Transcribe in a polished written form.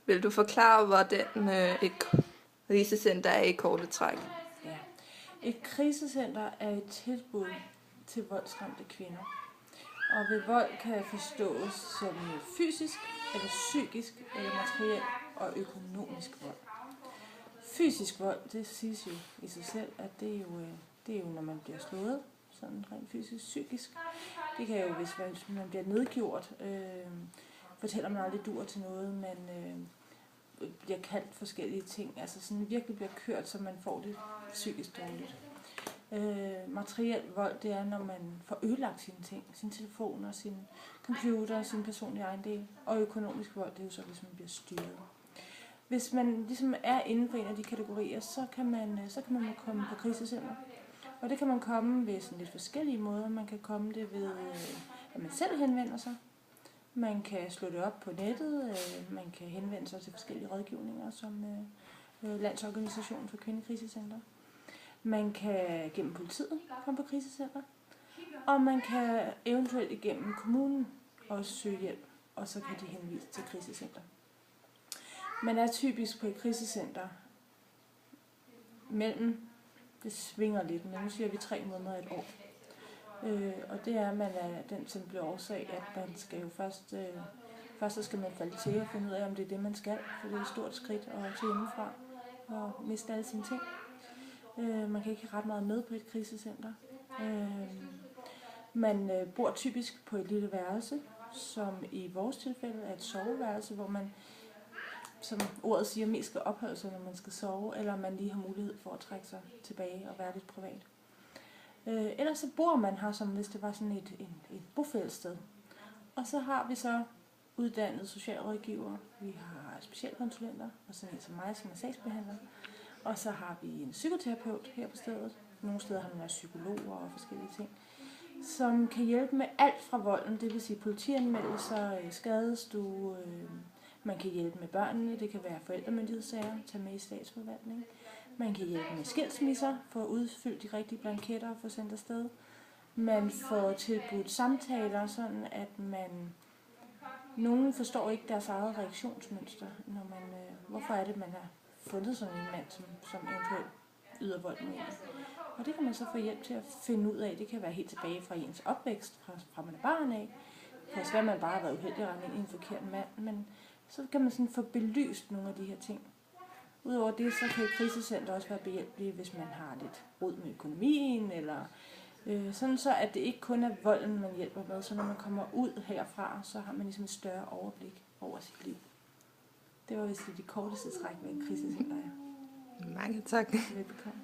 Vil du forklare, hvordan et krisecenter er i korte træk? Ja. Et krisecenter er et tilbud til voldsramte kvinder. Og ved vold kan forstås som fysisk, eller psykisk, eller materiel og økonomisk vold. Fysisk vold, det siges jo i sig selv, at det er jo når man bliver slået, sådan rent fysisk, psykisk. Det kan jo, hvis man bliver nedgjort, fortæller man aldrig dur til noget, man bliver kaldt forskellige ting, altså sådan virkelig bliver kørt, så man får det psykisk dårligt. Materiel vold, det er, når man får ødelagt sine ting, sin telefon og sin computer og sin personlige ejendel. Og økonomisk vold, det er jo så, hvis man bliver styret. Hvis man ligesom er inden for en af de kategorier, så kan man komme på krisecenter. Og det kan man komme ved sådan lidt forskellige måder. Man kan komme det ved, at man selv henvender sig. Man kan slå det op på nettet. Man kan henvende sig til forskellige rådgivninger, som Landsorganisationen for Kvindekrisecenter. Man kan gennem politiet komme på krisecenter. Og man kan eventuelt igennem kommunen også søge hjælp, og så kan de henvise til krisecenter. Man er typisk på et krisecenter mellem, det svinger lidt, men nu siger vi 3 måneder et år. Og det er, at man er den simple årsag, at man skal jo først så skal man falde til og finde ud af, om det er det, man skal, for det er et stort skridt at tage hjemmefra og miste alle sine ting. Man kan ikke have ret meget med på et krisecenter. Man bor typisk på et lille værelse, som i vores tilfælde er et soveværelse, hvor man, som ordet siger, mest skal opholde sig, når man skal sove, eller man lige har mulighed for at trække sig tilbage og være lidt privat. Ellers så bor man her, som hvis det var sådan et bofællessted. Og så har vi så uddannede socialrådgiver, vi har specialkonsulenter, og sådan en som mig, som er sagsbehandler. Og så har vi en psykoterapeut her på stedet. Nogle steder har man også psykologer og forskellige ting, som kan hjælpe med alt fra volden, det vil sige politianmeldelser, skadestue, man kan hjælpe med børnene, det kan være forældremyndighedssager, tage med i statsforvaltning. Man kan hjælpe med skilsmisser, for at udfylde de rigtige blanketter og få sendt afsted. Man får tilbudt samtaler, sådan at nogen forstår ikke deres eget reaktionsmønster, når hvorfor er det, man har fundet sådan en mand, som eventuelt yder vold mod en. Og det kan man så få hjælp til at finde ud af. Det kan være helt tilbage fra ens opvækst, fra man er barn af. Det kan være, man bare har været uheldig at rende ind i en forkert mand, men så kan man sådan få belyst nogle af de her ting. Udover det, så kan et krisecenter også være behjælpelige, hvis man har lidt rod med økonomien, eller sådan så, at det ikke kun er volden, man hjælper med. Så når man kommer ud herfra, så har man ligesom et større overblik over sit liv. Det var vist det korteste træk med en krisecenter. Mange tak. Velbekomme.